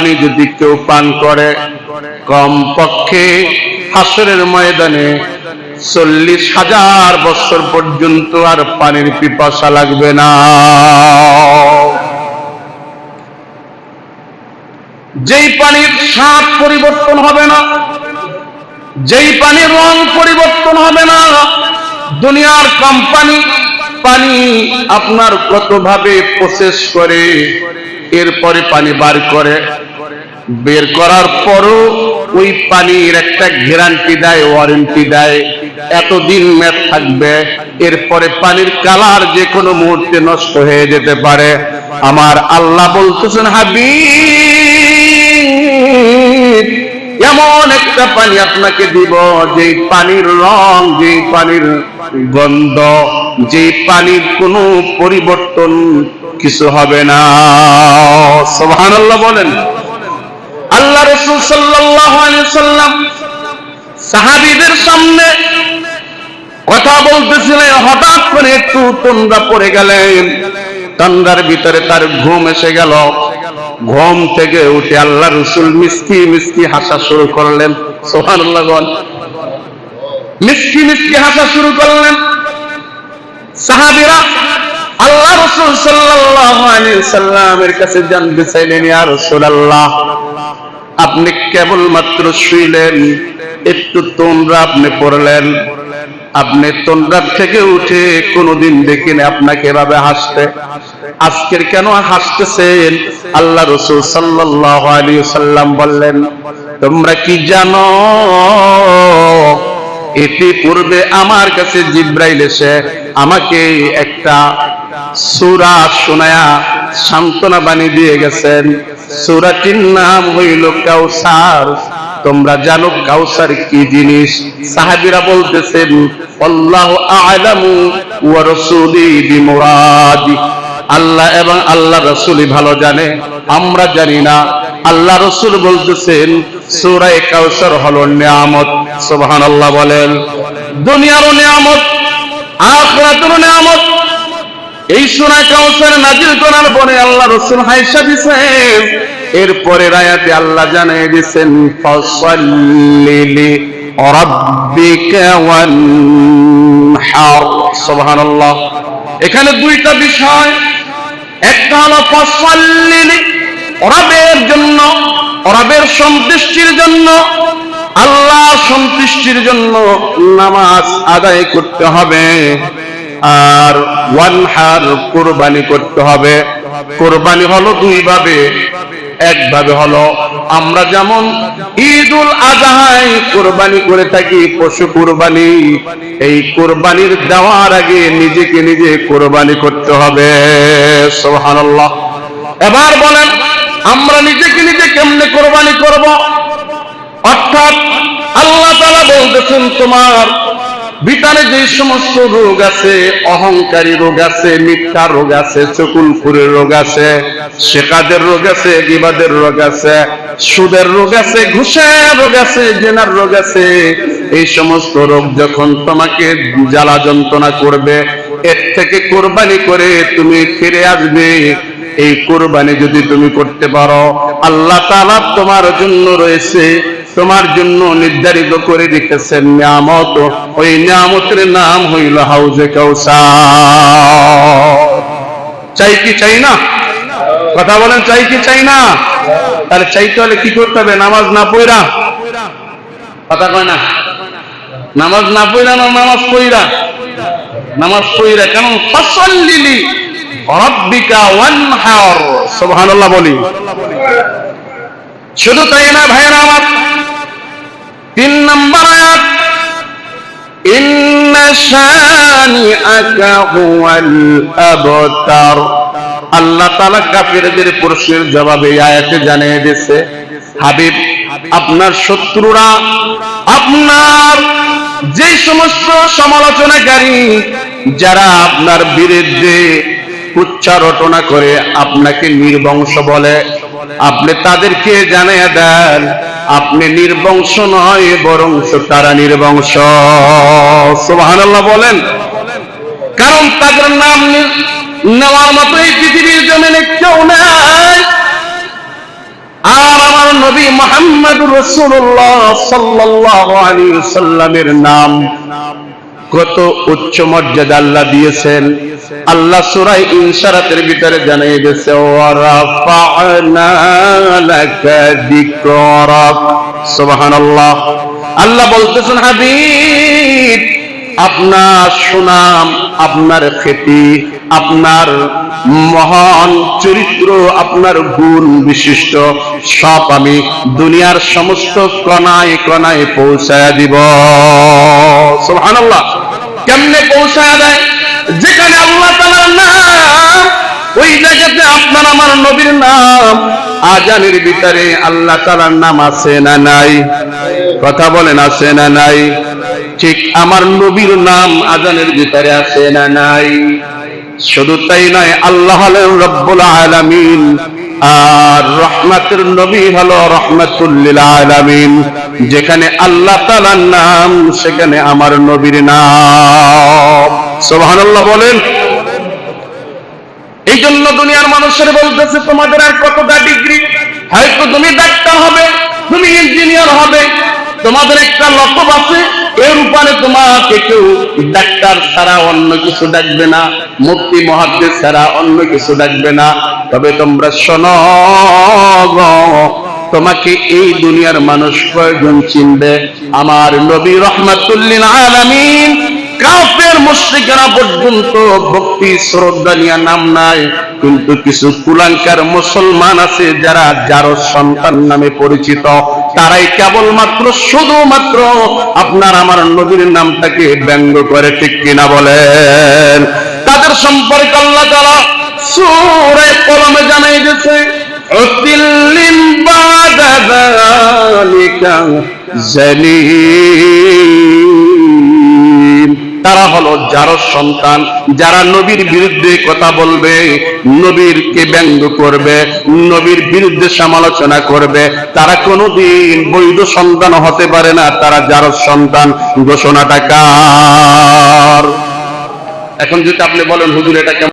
পানি যদি কেউ পান করে কমপক্ষে হাসরের ময়দানে 40,000 বছর পর্যন্ত আর পানির পিপাসা লাগবে না। যেই পানির স্বাদ পরিবর্তন হবে না, যেই পানির রং পরিবর্তন হবে না, দুনিয়ার কোম্পানি পানি আপনার কতভাবে প্রসেস করে এরপরে পানি বার করে, বের করার পরও ওই পানির একটা গ্যারান্টি দেয়, ওয়ারেন্টি দেয়, এতদিন মেয়াদ থাকবে, এরপরে পানির কালার যে কোনো মুহূর্তে নষ্ট হয়ে যেতে পারে। আমার আল্লাহ বলতেছেন, হাবিব এমন একটা পানি আপনাকে দিব যে পানির রং, যে পানির গন্ধ, যে পানির কোনো পরিবর্তন কিছু হবে না। সুবহানাল্লাহ বলেন। আল্লাহ রাসূল সাল্লাল্লাহু আলাইহি সাল্লাম সাহাবীদের সামনে কথা বলতেছিলেন, হঠাৎ করে একটু তন্দ্রা পড়ে গেলেন। তন্দ্রার ভিতরে তার ঘুম এসে গেল। ঘুম থেকে উঠে আল্লাহ রাসূল মিষ্টি মিষ্টি হাসা শুরু করলেন। সুবহানাল্লাহ বলেন। মিষ্টি মিষ্টি হাসা শুরু করলেন। সাহাবীরা আল্লাহ রাসূল সাল্লাল্লাহু আলাইহি সাল্লামের কাছে জানতে চাইলেন, ইয়া রাসূলুল্লাহ আপনি কেবল মাত্র শুইলেন, একটু তন্দ্রা আপনি পড়লেন, আপনি তন্দ্রার থেকে উঠে কোনোদিন দেখিনি আপনাকে এভাবে হাসতে, আজকের কেন হাসতেছেন? আল্লাহ রাসূল সাল্লাল্লাহু আলাইহি সাল্লাম বললেন, তোমরা কি জানো ইতিপূর্বে আমার কাছে জিবরাইল এসে আমাকে একটা সূরা শোনায়া সান্ত্বনা বাণী দিয়ে গেছেন। সূরাটির নাম হইল কাউসার। তোমরা জানো কাউসার কি জিনিস? সাহাবীরা বলতেছেন, আল্লাহু আ'লামু ওয়া রাসূলি বিমুরাদি, আল্লাহ এবং আল্লাহ রাসূলই ভালো জানে, আমরা জানি না। আল্লাহ রাসূল বলতেছেন সূরা কাউসার হলো নিয়ামত। সুবহানাল্লাহ বলেন। দুনিয়ারও নিয়ামত, আখিরাতেরও নিয়ামত। এই সূরা কাউসার নাযিল করার পরে আল্লাহ রাসূল হাইসা দিয়েছেন, এরপরে আয়াতে আল্লাহ জানিয়ে দিয়েছেন, ফাসাল্লি লিরাব্বিকা ওয়ানহার। সুবহানাল্লাহ। এখানে দুইটা বিষয়, একটা হলো ফাসাল্লি রবের জন্য, রবের সন্তুষ্টির জন্য, আল্লাহ সন্তুষ্টির জন্য নামাজ আদায় করতে হবে, আর ওয়ানহার কুরবানি করতে হবে। কুরবানি হলো দুই ভাবে। এক ভাবে হলো আমরা যেমন ঈদুল আযহায় কুরবানি করে থাকি, পশু কুরবানি, এই কুরবানির দেওয়ার আগে নিজেকে নিজে কুরবানি করতে হবে। সুবহানাল্লাহ। এবার বলেন আমরা নিজেকে নিজে কেমনে কুরবানি করব? অর্থাৎ আল্লাহ তাআলা বলতেছেন, তোমার ভিতরে যে সমস্ত রোগ আছে, অহংকারী রোগ আছে, মিথ্যা রোগ আছে, চকুলখুরের রোগ আছে, শেকাদের রোগ আছে, গীবাদের রোগ আছে, সুদের রোগ আছে, ঘুষের রোগ আছে, জেনার রোগ আছে, এই সমস্ত রোগ যখন তোমাকে জ্বালা যন্ত্রণা করবে, এর থেকে কুরবানি করে তুমি ফিরে আসবে। এই কুরবানি যদি তুমি করতে পারো, আল্লাহ তাআলা তোমার জন্য রয়েছে, তোমার জন্য নির্ধারিত করে রেখেছেন নিয়ামত। ওই নিয়ামতের নাম হইল হাউজে কাউসার। চাই কি চাই না? কথা বলেন, চাই কি চাই না? তাহলে চাইতে হলে কি করতে হবে? নামাজ না পড়া, কথা কয় না, নামাজ না পড়া না নামাজ পড়া, নামাজ পড়া। কেন? ফাসাল্লি রাব্বিকা ওয়ানহার। সুবহানাল্লাহ বলি। শুধু তাই না ভাইরা আমার, 3 নম্বর আয়াত, ইন্না শানিআকা হুয়াল আবতার। আল্লাহ তাআলা কাফিরদের প্রশ্নের জবাবে আয়াতে জানিয়ে দিয়েছে, হাবিব আপনার শত্রুরা, আপনার যে সমস্ত সমালোচনাকারী, যারা আপনার বিরুদ্ধে উচ্চারণা করে আপনাকে নির্বংশ বলে, আপনি তাদেরকে জানিয়ে দেন আপনি নির্বংশ নয়, বরং তারা নির্বংশ। সুবহানাল্লাহ বলেন। কারণ তাদের নাম নেওয়ার মতো এই পৃথিবীর জমিনে কেউ নাই। আর নবী মুহাম্মদুর রাসূলুল্লাহ সাল্লাল্লাহু আলাইহি ওয়াসাল্লামের নাম কত উচ্চ মর্যাদা আল্লাহ দিয়েছেন। আল্লাহ সূরা ইনশিরাতের ভিতরে জানিয়ে দিয়েছে, ওয়া রাফা'না লাকা যিকরাক। সুবহানাল্লাহ। আল্লাহ বলতেছেন, হাবিব, আপনার সুনাম, আপনার খ্যাতি, আপনার মহান চরিত্র, আপনার গুণ বিশিষ্ট সব আমি দুনিয়ার সমস্ত কণায় কণায় পৌঁছায় দিব। সুবহানাল্লাহ। কেমনে পৌঁছায় দেয়? যেখানে আল্লাহ তাআলার নাম, ওই জায়গাতে আপনার আমার নবীর নাম। আজানের ভিতরে আল্লাহ তাআলার নাম আছে না নাই? কথা বলেন, আছে না নাই? ঠিক আমার নবীর নাম আজানের ভিতরে আছে না নাই? শুধু তাই নয়, আল্লাহ হলেন রব্বুল আলামিন, আর রহমতের নবী হলো রহমাতুল লিল আলামিন। যেখানে আল্লাহ তাআলার নাম, সেখানে আমার নবীর নাম। সুবহানাল্লাহ বলেন। এই জন্য দুনিয়ার মানুষের বলতেছে, তোমাদের আর কতটা ডিগ্রি, হয়তো তুমি ডাক্তার হবে, তুমি ইঞ্জিনিয়ার হবে, তোমাদের একটা লক্ষ্য আছে, এর উপরে তোমাকে কেউ ডাক্তার ছাড়া অন্য কিছু ডাকবে না, মুফতি মুহাদ্দিস ছাড়া অন্য কিছু ডাকবে না। তবে তোমরা শোনো, তোমাকে এই দুনিয়ার মানুষ কয়জন চিনবে? আমার নবী রহমাতুল লিল আলামিন। কাফের মুশরিকরা পর্যন্ত ভক্তি শ্রদ্ধা নিয়ে নাম নাই, কিন্তু কিছু কুলাঙ্কার মুসলমান আছে যারা যার সন্তান নামে পরিচিত, তারাই কেবলমাত্র শুধুমাত্র আপনার আমার নবীর নামটাকে ব্যঙ্গ করে, ঠিক কিনা বলেন? তাদের সম্পর্কে আল্লাহ তাআলা সূরা কলমে জানিয়ে দিয়েছে, উতিল্লিম বাদা যালিকা জালিম। তারা হলো যার সন্তান, যারা নবীর বিরুদ্ধে কথা বলবে, নবীরকে ব্যঙ্গ করবে, নবীর বিরুদ্ধে সমালোচনা করবে, তারা কোনোদিন বৈধ সন্তান হতে পারে না। তারা যার সন্তান। ঘোষণাটা কার? এখন যদি আপনি বলেন, হুজুর এটা কেমন